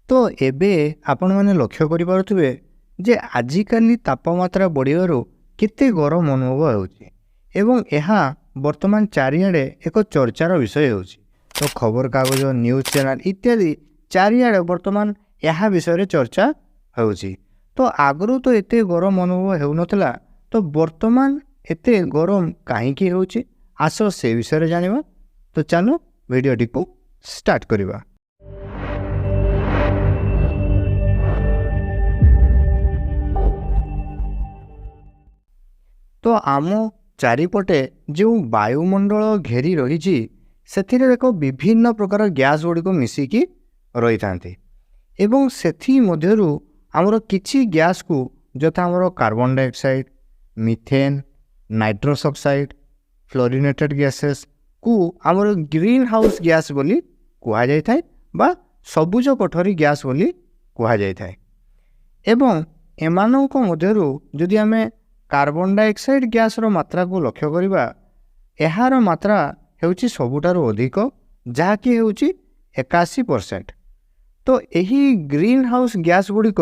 तो एबे आपण मैंने लक्ष्य करें जे आजिकाली तापमात्रा बढ़िबारु केते गरम अनुभव होउछि एवं यह वर्तमान चारिआडे एक चर्चार विषय होउछि। तो खबर कागज न्यूज चैनल इत्यादि चारिआडे वर्तमान यह विषय चर्चा होउछि। तो आगरू तो एते गरम अनुभव हेउनथला, तो वर्तमान एते गरम काहेकि होउछि आस से विषय जानिबा। तो चलो वीडियोटी को स्टार्ट करिबा। तो आम चारिपटे जो वायुमंडल घेरी रही से विभिन्न प्रकार गैस गुड़िक मिसिकी रही था एवं सेथि मध्यरु आमर किछि गैस को जथा आमर carbon dioxide, methane, nitrous oxide, fluorinated gases को आमर ग्रीन हाउस गैस बोली कुहा जाय थाए बा सबुज कोठरी गैस बोली कुहा जाय थाए। एवं एमानक मध्यरु जदि आमे कार्बन डाइऑक्साइड गैस रो मात्रा को लक्ष्य करिबा, एहार मात्रा हेउची सबुठारु अधिक जहाँकि हेउची 81%। तो यही ग्रीन हाउस गैस गुड़िक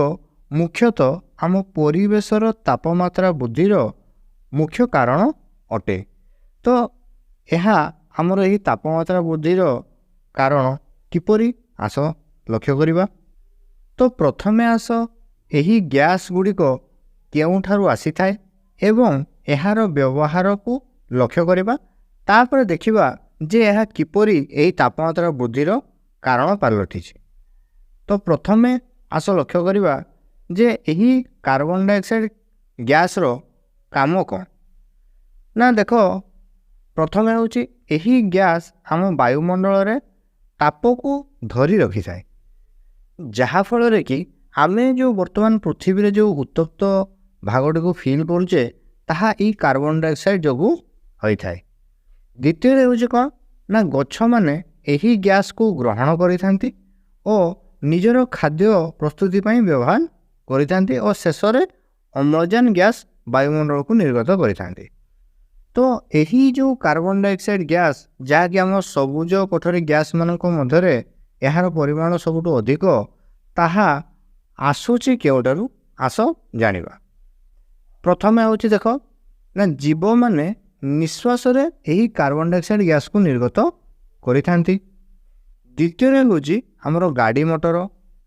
मुख्यतः आम परिवेशर तापमात्रा वृद्धिर मुख्य कारण अटे। तो यह आमर यही तापमात्रा वृद्धिर कारण किपरि आस लक्ष्य करिबा। तो प्रथमे आस यही गैस गुड़िक केउठारु आसी थाए एवं एहार व्यवहार को लक्ष्य करिबा। तापर देखिबा जे यह किपरि एही तापमात्रा वृद्धिर कारण पालटिछि। तो प्रथमे आस लक्ष्य करिबा जे एही कार्बन डाइऑक्साइड गैस रो काम कौन ना। देखो प्रथमे होछि एही गैस आम वायुमंडल रे ताप को धरी रखि थाए, जहा फल रे कि आमे जो वर्तमान पृथ्वी रे जो उत्तप्त भागटी को फील करुचे ताहा ई कार्बन डाइऑक्साइड जोगु होई थाए। द्वितीय होछि कौन ना गछ माने एही गैस को ग्रहण करिथांती और निजर खाद्य प्रस्तुति पई व्यवहार करिथांती और शेष रे अम्लजान गैस वायुमंडल को निर्गत करिथांती। तो यही जो कार्बन डाइऑक्साइड गैस जहाँकि आम सबुज कोठरी गैस मानक मध्यरे यार परिमाण सबुठु अधिक, ताहा आसुची केउठारु आस जानिबा। प्रथमे होछि देख ना जीव माने निश्वास रे यही कार्बन डाइऑक्साइड गैस को निर्गत करिथांती। द्वितीय होछि हमरो गाड़ी मोटर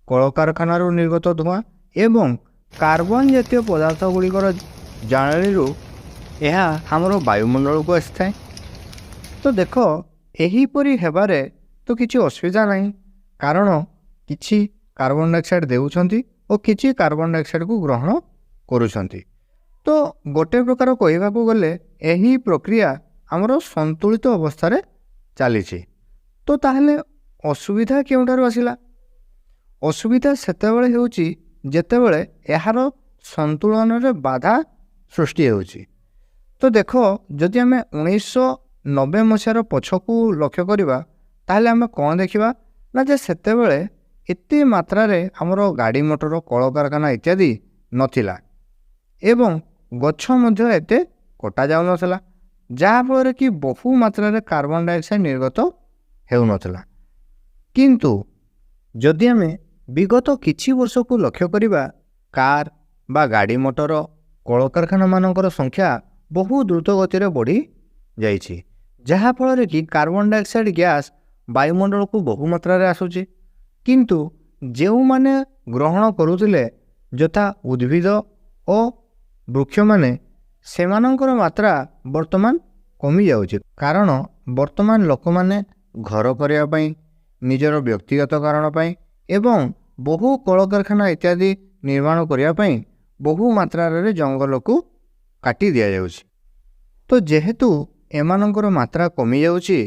कल कारखाना निर्गत धुआं एवं कार्बन जातीय पदार्थ गुड़िकर जाणरी यह हमरो वायुमंडल को आसी थाए। तो देख एहीपरि हेबारे तो किछि असुविधा नहीं, कारण किछि कार्बन डाइऑक्साइड देउछंती और किछि कार्बन डाइऑक्साइड को ग्रहण करूछंती। तो गोटे प्रकार कहवा को गले यही प्रक्रिया हमरो संतुलित अवस्था रे चलीछि। तो ताहले असुविधा केउठारु आसिला? असुविधा सेतेबेले हेउछि जेतेबेले एहार संतुलन रे बाधा सृष्टि हेउछि। तो देख जदि आमे 1990 मसीहार पछकू लक्ष्य करिबा ताहले आमे कौन देखिबा ना जे सेतेबेले एते मात्रा रे हमरो गाड़ी मोटर कल कारखाना इत्यादि नथिला एवं गछ मध्य एते कटा जाउ नथिला, जहा फल कि बहु मात्रा रे कार्बन डाइऑक्साइड निर्गत हेउ नथिला। किंतु जदि आमे विगत किछि वर्ष को लक्ष्य करिबा, कार बा गाड़ी मोटर कल कारखाना मानकर संख्या बहु द्रुत गति रे बढ़ी जाइछि, जहा फल कि कार्बन डाइऑक्साइड गैस वायुमंडल को बहु मात्रा रे आसुछि। किंतु जेउ माने ग्रहण करुथिले यथा उद्भिद और वृक्ष माने सेमानंकर मात्रा वर्तमान कमी जाउछि, कारण वर्तमान लोक माने घर करिया पई, निजर व्यक्तिगत कारण पई एवं बहु कल कारखाना इत्यादि निर्माण करिया पई बहु मात्रा रे जंगल को काटी दिया जाउछि। तो जेहेतु एमानंकर मात्रा कमी जाउछि,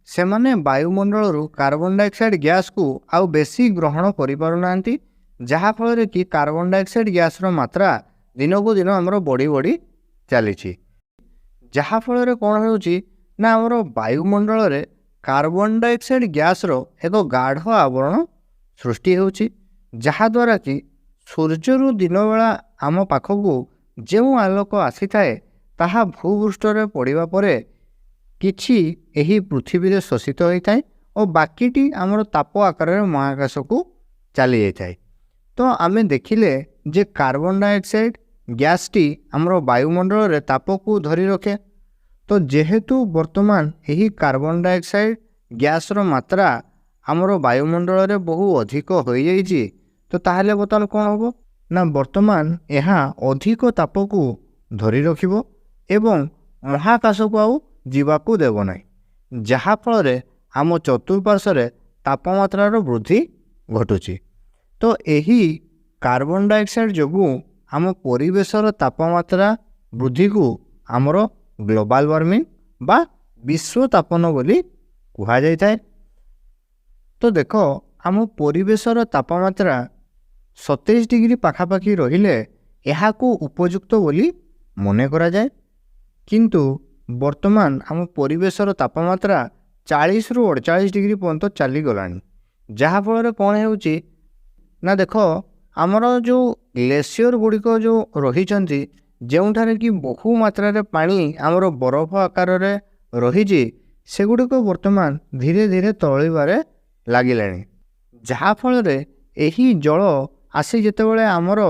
सेमाने वायुमंडल रु कार्बन डाइऑक्साइड गैस को आउ बेसी ग्रहण करि पारु नांती, जहा फल रे कि कार्बन डाइऑक्साइड गैस रो मात्रा दिन को दिन हमरो बढ़ी बढ़ी चलीछि। जहा फल रे कोन होउछि ना हमरो वायुमंडल रे कार्बन डाइऑक्साइड गैस रो एक गाढ़ आवरण सृष्टि होउछि, जहा द्वारा कि सूर्य रु दिन बेला आम पाखकू जो आलोक आसी थाए ताहा भूपृष्ठ रे पड़िबा परे किछि एही पृथ्वी रे शोषित होई थाए और बाकीटी आमर ताप आकार महाकाश को ଚାଲି ଯାଇଥାଏ। ତ ଆମେ ଦେଖିଲେ ଯେ କାର୍ବନ ଡାଇଅକ୍ସାଇଡ଼ ଗ୍ୟାସ୍ଟି ଆମର ବାୟୁମଣ୍ଡଳରେ ତାପକୁ ଧରି ରଖେ। ତ ଯେହେତୁ ବର୍ତ୍ତମାନ ଏହି କାର୍ବନ ଡାଇଅକ୍ସାଇଡ଼ ଗ୍ୟାସ୍ର ମାତ୍ରା ଆମର ବାୟୁମଣ୍ଡଳରେ ବହୁ ଅଧିକ ହୋଇଯାଇଛି, ତ ତାହେଲେ ବର୍ତ୍ତମାନ କ'ଣ ହେବ ନା ବର୍ତ୍ତମାନ ଏହା ଅଧିକ ତାପକୁ ଧରି ରଖିବ ଏବଂ ମହାକାଶକୁ ଆଉ ଯିବାକୁ ଦେବ ନାହିଁ, ଯାହାଫଳରେ ଆମ ଚତୁଃପାର୍ଶ୍ୱରେ ତାପମାତ୍ରାର ବୃଦ୍ଧି ଘଟୁଛି। ତ ଏହି କାର୍ବନ ଡାଇଅକ୍ସାଇଡ଼ ଯୋଗୁଁ ଆମ ପରିବେଶର ତାପମାତ୍ରା ବୃଦ୍ଧିକୁ ଆମର ଗ୍ଲୋବାଲ ୱାର୍ମିଂ ବା ବିଶ୍ୱ ତାପନ ବୋଲି କୁହାଯାଇଥାଏ। ତ ଦେଖ, ଆମ ପରିବେଶର ତାପମାତ୍ରା 27 ଡିଗ୍ରୀ ପାଖାପାଖି ରହିଲେ ଏହାକୁ ଉପଯୁକ୍ତ ବୋଲି ମନେ କରାଯାଏ। କିନ୍ତୁ ବର୍ତ୍ତମାନ ଆମ ପରିବେଶର ତାପମାତ୍ରା 40ରୁ 48 ଡିଗ୍ରୀ ପର୍ଯ୍ୟନ୍ତ ଚାଲିଗଲାଣି, ଯାହାଫଳରେ କ'ଣ ହେଉଛି ନା ଦେଖ, ଆମର ଯେଉଁ ଗ୍ଲେସିୟର ଗୁଡ଼ିକ ଯେଉଁ ରହିଛନ୍ତି, ଯେଉଁଠାରେ କି ବହୁ ମାତ୍ରାରେ ପାଣି ଆମର ବରଫ ଆକାରରେ ରହିଛି, ସେଗୁଡ଼ିକ ବର୍ତ୍ତମାନ ଧୀରେ ଧୀରେ ତରଳିବାରେ ଲାଗିଲାଣି, ଯାହାଫଳରେ ଏହି ଜଳ ଆସି ଯେତେବେଳେ ଆମର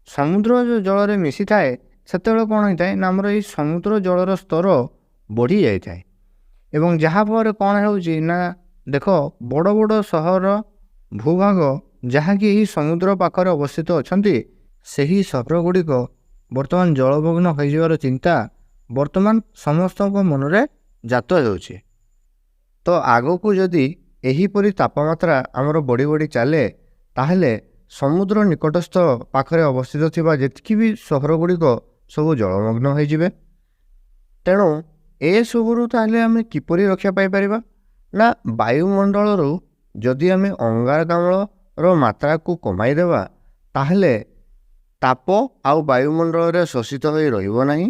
ସମୁଦ୍ର ଜଳରେ ମିଶିଥାଏ, ସେତେବେଳେ କ'ଣ ହୋଇଥାଏ ନା ଆମର ଏହି ସମୁଦ୍ର ଜଳର ସ୍ତର ବଢ଼ି ଯାଇଥାଏ। ଏବଂ ଯାହାଫଳରେ କ'ଣ ହେଉଛି ନା ଦେଖ, ବଡ଼ ବଡ଼ ସହର ଭୂଭାଗ ଯାହାକି ଏହି ସମୁଦ୍ର ପାଖରେ ଅବସ୍ଥିତ ଅଛନ୍ତି, ସେହି ସହର ଗୁଡ଼ିକ ବର୍ତ୍ତମାନ ଜଳମଗ୍ନ ହୋଇଯିବାର ଚିନ୍ତା ବର୍ତ୍ତମାନ ସମସ୍ତଙ୍କ ମନରେ ଜାତ ହେଉଛି। ତ ଆଗକୁ ଯଦି ଏହିପରି ତାପମାତ୍ରା ଆମର ବଢ଼ି ବଢ଼ି ଚାଲେ, ତାହେଲେ ସମୁଦ୍ର ନିକଟସ୍ଥ ପାଖରେ ଅବସ୍ଥିତ ଥିବା ଯେତିକି ବି ସହର ଗୁଡ଼ିକ ସବୁ ଜଳମଗ୍ନ ହୋଇଯିବେ। ତେଣୁ ଏସବୁରୁ ତାହେଲେ ଆମେ କିପରି ରକ୍ଷା ପାଇପାରିବା ନା ବାୟୁମଣ୍ଡଳରୁ ଯଦି ଆମେ ଅଙ୍ଗାରକାମ୍ଳର ମାତ୍ରାକୁ କମାଇ ଦେବା, ତାହେଲେ ତାପ ଆଉ ବାୟୁମଣ୍ଡଳରେ ଶୋଷିତ ହୋଇ ରହିବ ନାହିଁ,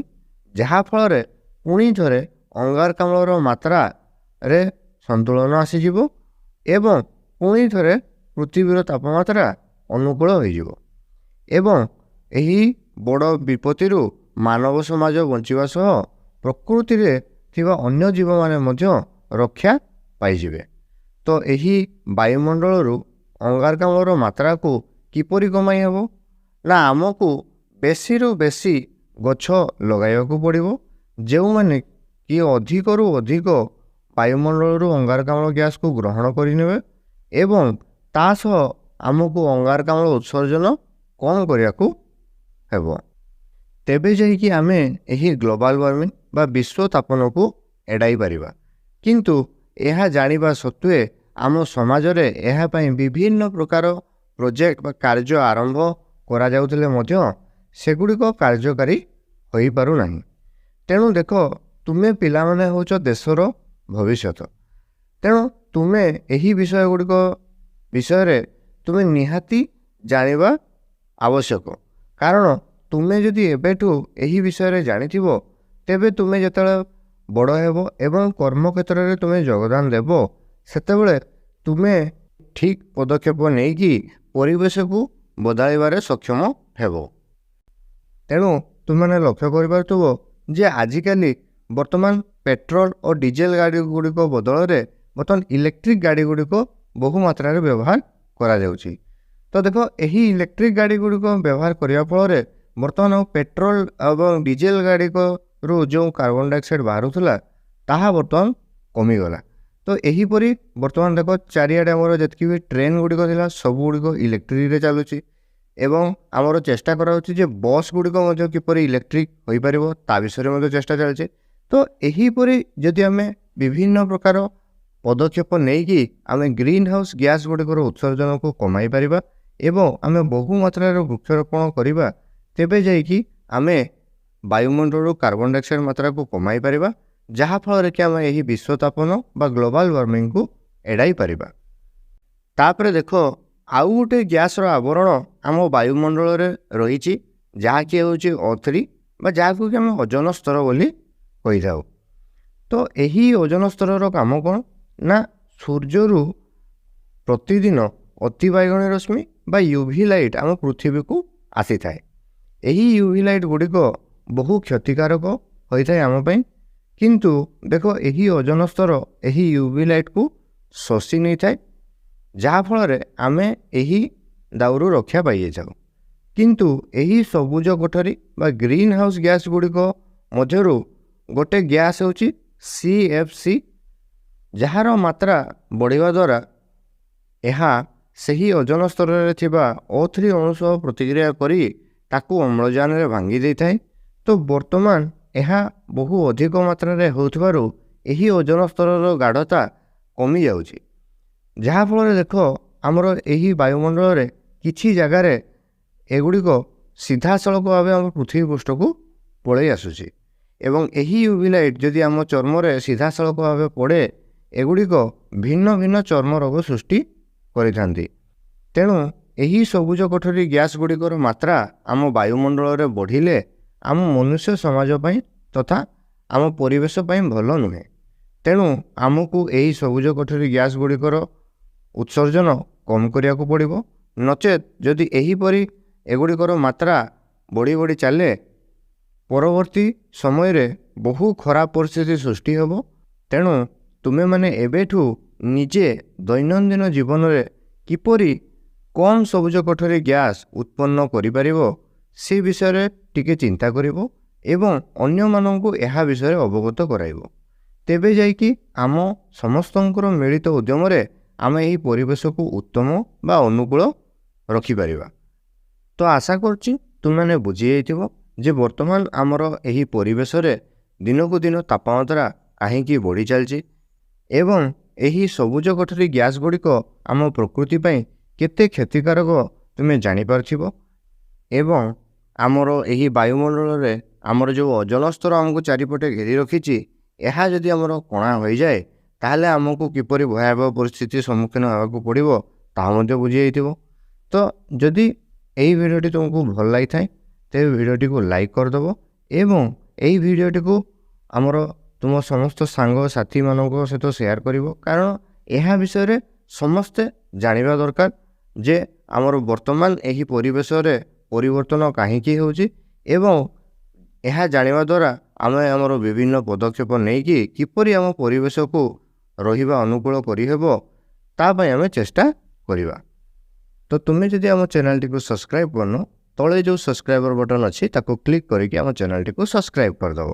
ଯାହାଫଳରେ ପୁଣି ଥରେ ଅଙ୍ଗାରକାମ୍ଳର ମାତ୍ରାରେ ସନ୍ତୁଳନ ଆସିଯିବ ଏବଂ ପୁଣି ଥରେ ପୃଥିବୀର ତାପମାତ୍ରା ଅନୁକୂଳ ହୋଇଯିବ ଏବଂ ଏହି ବଡ଼ ବିପତ୍ତିରୁ ମାନବ ସମାଜ ବଞ୍ଚିବା ସହ ପ୍ରକୃତିରେ ଥିବା ଅନ୍ୟ ଜୀବମାନେ ମଧ୍ୟ ରକ୍ଷା ପାଇଯିବେ। ତ ଏହି ବାୟୁମଣ୍ଡଳରୁ ଅଙ୍ଗାରକାମ୍ଳର ମାତ୍ରାକୁ କିପରି କମାଇ ହେବ ନା ଆମକୁ ବେଶୀରୁ ବେଶୀ ଗଛ ଲଗାଇବାକୁ ପଡ଼ିବ, ଯେଉଁମାନେ କି ଅଧିକରୁ ଅଧିକ ବାୟୁମଣ୍ଡଳରୁ ଅଙ୍ଗାରକାମ୍ଳ ଗ୍ୟାସ୍କୁ ଗ୍ରହଣ କରିନେବେ ଏବଂ ତା ସହ ଆମକୁ ଅଙ୍ଗାରକାମ୍ଳ ଉତ୍ସର୍ଜନ କମ୍ କରିବାକୁ ହେବ। ତେବେ ଯାଇକି ଆମେ ଏହି ଗ୍ଲୋବାଲ ୱାର୍ମିଂ ବା ବିଶ୍ୱ ତାପନକୁ ଏଡ଼ାଇ ପାରିବା। କିନ୍ତୁ ଏହା ଜାଣିବା ସତ୍ତ୍ୱେ ଆମ ସମାଜରେ ଏହା ପାଇଁ ବିଭିନ୍ନ ପ୍ରକାର ପ୍ରୋଜେକ୍ଟ ବା କାର୍ଯ୍ୟ ଆରମ୍ଭ କରାଯାଉଥିଲେ ମଧ୍ୟ ସେଗୁଡ଼ିକ କାର୍ଯ୍ୟକାରୀ ହୋଇପାରୁନାହିଁ। ତେଣୁ ଦେଖ, ତୁମେ ପିଲାମାନେ ହେଉଛ ଦେଶର ଭବିଷ୍ୟତ। ତେଣୁ ତୁମେ ଏହି ବିଷୟ ଗୁଡ଼ିକ ବିଷୟରେ ତୁମେ ନିହାତି ଜାଣିବା ଆବଶ୍ୟକ, କାରଣ ତୁମେ ଯଦି ଏବେଠୁ ଏହି ବିଷୟରେ ଜାଣିଥିବ, ତେବେ ତୁମେ ଯେତେବେଳେ ବଡ଼ ହେବ ଏବଂ କର୍ମକ୍ଷେତ୍ରରେ ତୁମେ ଯୋଗଦାନ ଦେବ, ସେତେବେଳେ ତୁମେ ଠିକ୍ ପଦକ୍ଷେପ ନେଇକି ପରିବେଶକୁ ବଦଳାଇବାରେ ସକ୍ଷମ ହେବ। ତେଣୁ ତୁମେମାନେ ଲକ୍ଷ୍ୟ କରିପାରୁଥିବ ଯେ ଆଜିକାଲି ବର୍ତ୍ତମାନ ପେଟ୍ରୋଲ ଓ ଡିଜେଲ ଗାଡ଼ି ଗୁଡ଼ିକ ବଦଳରେ ବର୍ତ୍ତମାନ ଇଲେକ୍ଟ୍ରିକ୍ ଗାଡ଼ି ଗୁଡ଼ିକ ବହୁ ମାତ୍ରାରେ ବ୍ୟବହାର କରାଯାଉଛି। ତ ଦେଖ, ଏହି ଇଲେକ୍ଟ୍ରିକ୍ ଗାଡ଼ି ଗୁଡ଼ିକ ବ୍ୟବହାର କରିବା ଫଳରେ ବର୍ତ୍ତମାନ ପେଟ୍ରୋଲ ଏବଂ ଡିଜେଲ ଗାଡ଼ିରୁ ଯେଉଁ କାର୍ବନ ଡାଇଅକ୍ସାଇଡ଼ ବାହାରୁଥିଲା, ତାହା ବର୍ତ୍ତମାନ କମିଗଲା। ତ ଏହିପରି ବର୍ତ୍ତମାନ ଦେଖ, ଚାରିଆଡ଼େ ଆମର ଯେତିକି ବି ଟ୍ରେନ୍ ଗୁଡ଼ିକ ଥିଲା, ସବୁଗୁଡ଼ିକ ଇଲେକ୍ଟ୍ରିକରେ ଚାଲୁଛି ଏବଂ ଆମର ଚେଷ୍ଟା କରାଯାଉଛି ଯେ ବସ୍ ଗୁଡ଼ିକ ମଧ୍ୟ କିପରି ଇଲେକ୍ଟ୍ରିକ୍ ହୋଇପାରିବ, ତା ବିଷୟରେ ମଧ୍ୟ ଚେଷ୍ଟା ଚାଲିଛି। ତ ଏହିପରି ଯଦି ଆମେ ବିଭିନ୍ନ ପ୍ରକାର ପଦକ୍ଷେପ ନେଇକି ଆମେ ଗ୍ରୀନ୍ ହାଉସ୍ ଗ୍ୟାସ୍ ଗୁଡ଼ିକର ଉତ୍ସର୍ଜନକୁ କମାଇ ପାରିବା ଏବଂ ଆମେ ବହୁ ମାତ୍ରାରେ ବୃକ୍ଷରୋପଣ କରିବା, ତେବେ ଯାଇକି ଆମେ ବାୟୁମଣ୍ଡଳରୁ କାର୍ବନ ଡାଇଅକ୍ସାଇଡ଼ ମାତ୍ରାକୁ କମାଇ ପାରିବା, ଯାହାଫଳରେ କି ଆମେ ଏହି ବିଶ୍ୱତାପନ ବା ଗ୍ଲୋବାଲ ୱାର୍ମିଂକୁ ଏଡ଼ାଇ ପାରିବା। ତାପରେ ଦେଖ, ଆଉ ଗୋଟେ ଗ୍ୟାସ୍ର ଆବରଣ ଆମ ବାୟୁମଣ୍ଡଳରେ ରହିଛି, ଯାହାକି ହେଉଛି O3 ବା ଯାହାକୁ କି ଆମେ ଓଜୋନ ସ୍ତର ବୋଲି କହିଥାଉ। ତ ଏହି ଓଜୋନ ସ୍ତରର କାମ କ'ଣ ନା ସୂର୍ଯ୍ୟରୁ ପ୍ରତିଦିନ ଅତିବାଇଗଣୀ ରଶ୍ମି ବା ୟୁଭି ଲାଇଟ୍ ଆମ ପୃଥିବୀକୁ ଆସିଥାଏ। ଏହି ୟୁଭି ଲାଇଟ୍ ଗୁଡ଼ିକ ବହୁ କ୍ଷତିକାରକ ହୋଇଥାଏ ଆମ ପାଇଁ, କିନ୍ତୁ ଦେଖ, ଏହି ଓଜୋନ ସ୍ତର ଏହି ୟୁଭି ଲାଇଟ୍କୁ ଶୋଷି ନେଇଥାଏ ଯାହାଫଳରେ ଆମେ ଏହି ଦାଉରୁ ରକ୍ଷା ପାଇଯାଇଥାଉ। କିନ୍ତୁ ଏହି ସବୁଜ କୋଠରୀ ବା ଗ୍ରୀନ୍ ହାଉସ୍ ଗ୍ୟାସ୍ ଗୁଡ଼ିକ ମଧ୍ୟରୁ ଗୋଟେ ଗ୍ୟାସ୍ ହେଉଛି CFC, ଯାହାର ମାତ୍ରା ବଢ଼ିବା ଦ୍ୱାରା ଏହା ସେହି ଓଜନ ସ୍ତରରେ ଥିବା O3 ଅଣୁ ସହ ପ୍ରତିକ୍ରିୟା କରି ତାକୁ ଅମ୍ଳଜାନରେ ଭାଙ୍ଗି ଦେଇଥାଏ। ତ ବର୍ତ୍ତମାନ ଏହା ବହୁ ଅଧିକ ମାତ୍ରାରେ ହେଉଥିବାରୁ ଏହି ଓଜନ ସ୍ତରର ଗାଢ଼ତା କମିଯାଉଛି, ଯାହାଫଳରେ ଦେଖ ଆମର ଏହି ବାୟୁମଣ୍ଡଳରେ କିଛି ଜାଗାରେ ଏଗୁଡ଼ିକ ସିଧାସଳଖ ଭାବେ ଆମ ପୃଥିବୀ ପୃଷ୍ଠକୁ ପଳାଇ ଆସୁଛି ଏବଂ ଏହି UV ଲାଇଟ୍ ଯଦି ଆମ ଚର୍ମରେ ସିଧାସଳଖ ଭାବେ ପଡ଼େ ଏଗୁଡ଼ିକ ଭିନ୍ନ ଭିନ୍ନ ଚର୍ମ ରୋଗ ସୃଷ୍ଟି କରିଥାନ୍ତି। ତେଣୁ ଏହି ସବୁଜ କୋଠରୀ ଗ୍ୟାସ୍ ଗୁଡ଼ିକର ମାତ୍ରା ଆମ ବାୟୁମଣ୍ଡଳରେ ବଢ଼ିଲେ ଆମ ମନୁଷ୍ୟ ସମାଜ ପାଇଁ ତଥା ଆମ ପରିବେଶ ପାଇଁ ଭଲ ନୁହେଁ। ତେଣୁ ଆମକୁ ଏହି ସବୁଜ କୋଠରୀ ଗ୍ୟାସ୍ ଗୁଡ଼ିକର ଉତ୍ସର୍ଜନ କମ୍ କରିବାକୁ ପଡ଼ିବ। ନଚେତ୍ ଯଦି ଏହିପରି ଏଗୁଡ଼ିକର ମାତ୍ରା ବଢ଼ି ବଢ଼ି ଚାଲେ ପରବର୍ତ୍ତୀ ସମୟରେ ବହୁ ଖରାପ ପରିସ୍ଥିତି ସୃଷ୍ଟି ହେବ। ତେଣୁ ତୁମେମାନେ ଏବେଠୁ ନିଜେ ଦୈନନ୍ଦିନ ଜୀବନରେ କିପରି କମ୍ ସବୁଜ କୋଠରୀ ଗ୍ୟାସ୍ ଉତ୍ପନ୍ନ କରିପାରିବ ସେ ବିଷୟରେ ଟିକେ ଚିନ୍ତା କରିବ ଏବଂ ଅନ୍ୟମାନଙ୍କୁ ଏହା ବିଷୟରେ ଅବଗତ କରାଇବ। ତେବେ ଯାଇକି ଆମ ସମସ୍ତଙ୍କର ମିଳିତ ଉଦ୍ୟମରେ ଆମେ ଏହି ପରିବେଶକୁ ଉତ୍ତମ ବା ଅନୁକୂଳ ରଖିପାରିବା। ତ ଆଶା କରୁଛି ତୁମେମାନେ ବୁଝିଯାଇଥିବ ଯେ ବର୍ତ୍ତମାନ ଆମର ଏହି ପରିବେଶରେ ଦିନକୁ ଦିନ ତାପମାତ୍ରା କାହିଁକି ବଢ଼ି ଚାଲିଛି ଏବଂ ଏହି ସବୁଜ କୋଠରୀ ଗ୍ୟାସ୍ ଗୁଡ଼ିକ ଆମ ପ୍ରକୃତି ପାଇଁ କେତେ କ୍ଷତିକାରକ ତୁମେ ଜାଣିପାରୁଥିବ। ଏବଂ ଆମର ଏହି ବାୟୁମଣ୍ଡଳରେ ଆମର ଯେଉଁ ଓଜନ ସ୍ତର ଆମକୁ ଚାରିପଟେ ଘେରି ରଖିଛି ଏହା ଯଦି ଆମର କଣା ହୋଇଯାଏ ତାହେଲେ ଆମକୁ କିପରି ଭୟାବହ ପରିସ୍ଥିତି ସମ୍ମୁଖୀନ ହେବାକୁ ପଡ଼ିବ ତାହା ମଧ୍ୟ ବୁଝିଯାଇଥିବ। ତ ଯଦି ଏହି ଭିଡ଼ିଓଟି ତୁମକୁ ଭଲ ଲାଗିଥାଏ ତେବେ ଭିଡ଼ିଓଟିକୁ ଲାଇକ୍ କରିଦେବ ଏବଂ ଏହି ଭିଡ଼ିଓଟିକୁ ଆମର ତୁମ ସମସ୍ତ ସାଙ୍ଗସାଥିମାନଙ୍କ ସହିତ ସେୟାର କରିବ, କାରଣ ଏହା ବିଷୟରେ ସମସ୍ତେ ଜାଣିବା ଦରକାର ଯେ ଆମର ବର୍ତ୍ତମାନ ଏହି ପରିବେଶରେ ପରିବର୍ତ୍ତନ କାହିଁକି ହେଉଛି ଏବଂ ଏହା ଜାଣିବା ଦ୍ୱାରା ଆମେ ଆମର ବିଭିନ୍ନ ପଦକ୍ଷେପ ନେଇକି କିପରି ଆମ ପରିବେଶକୁ ରହିବା ଅନୁକୂଳ କରିହେବ ତା ପାଇଁ ଆମେ ଚେଷ୍ଟା କରିବା। ତ ତୁମେ ଯଦି ଆମ ଚ୍ୟାନେଲଟିକୁ ସବସ୍କ୍ରାଇବ୍ କରିନ ତଳେ ଯେଉଁ ସବସ୍କ୍ରାଇବର ବଟନ୍ ଅଛି ତାକୁ କ୍ଲିକ୍ କରିକି ଆମ ଚ୍ୟାନେଲଟିକୁ ସବସ୍କ୍ରାଇବ୍ କରିଦେବ।